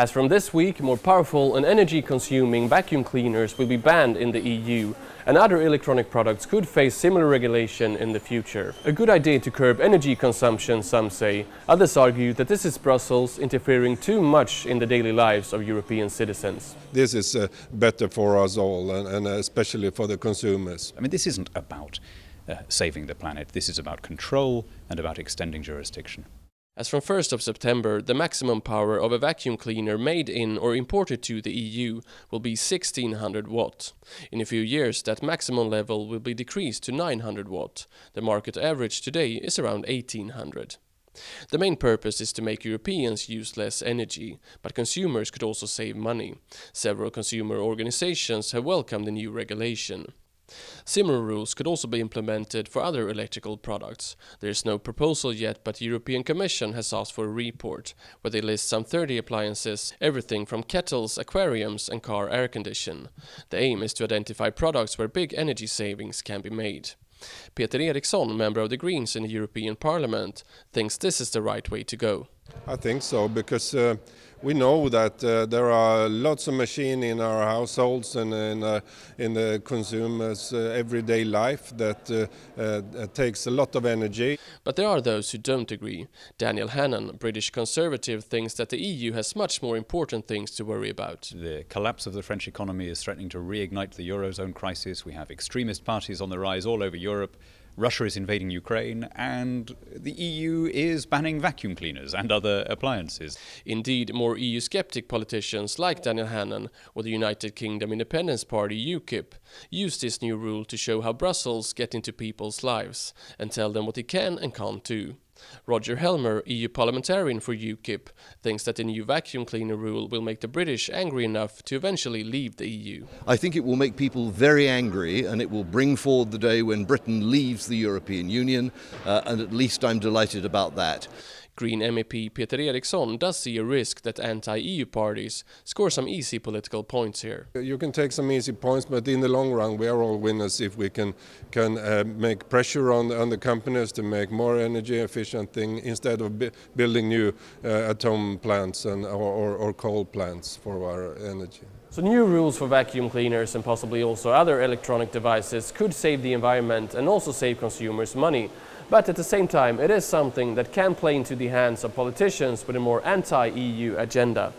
As from this week, more powerful and energy-consuming vacuum cleaners will be banned in the EU, and other electronic products could face similar regulation in the future. A good idea to curb energy consumption, some say. Others argue that this is Brussels interfering too much in the daily lives of European citizens. This is better for us all, and especially for the consumers. I mean, this isn't about saving the planet. This is about control and about extending jurisdiction. As from 1st of September, the maximum power of a vacuum cleaner made in or imported to the EU will be 1600 watt. In a few years, that maximum level will be decreased to 900 watt. The market average today is around 1800. The main purpose is to make Europeans use less energy, but consumers could also save money. Several consumer organizations have welcomed the new regulation. Similar rules could also be implemented for other electrical products. There is no proposal yet, but the European Commission has asked for a report where they list some 30 appliances, everything from kettles, aquariums and car air condition. The aim is to identify products where big energy savings can be made. Eriksson, member of the Greens in the European Parliament, thinks this is the right way to go. I think so, because we know that there are lots of machines in our households and in the consumers' everyday life that takes a lot of energy. But there are those who don't agree. Hannan, British Conservative, thinks that the EU has much more important things to worry about. The collapse of the French economy is threatening to reignite the Eurozone crisis. We have extremist parties on the rise all over Europe. Russia is invading Ukraine, and the EU is banning vacuum cleaners and other appliances. Indeed, more EU-skeptic politicians like Hannan or the United Kingdom Independence Party UKIP use this new rule to show how Brussels get into people's lives and tell them what they can and can't do. Helmer, EU parliamentarian for UKIP, thinks that the new vacuum cleaner rule will make the British angry enough to eventually leave the EU. I think it will make people very angry, and it will bring forward the day when Britain leaves the European Union, and at least I'm delighted about that. Green MEP Eriksson does see a risk that anti-EU parties score some easy political points here. You can take some easy points, but in the long run we are all winners if we can make pressure on the companies to make more energy efficient thing instead of building new atom plants or coal plants for our energy. So new rules for vacuum cleaners and possibly also other electronic devices could save the environment and also save consumers money. But at the same time, it is something that can play into the hands of politicians with a more anti-EU agenda.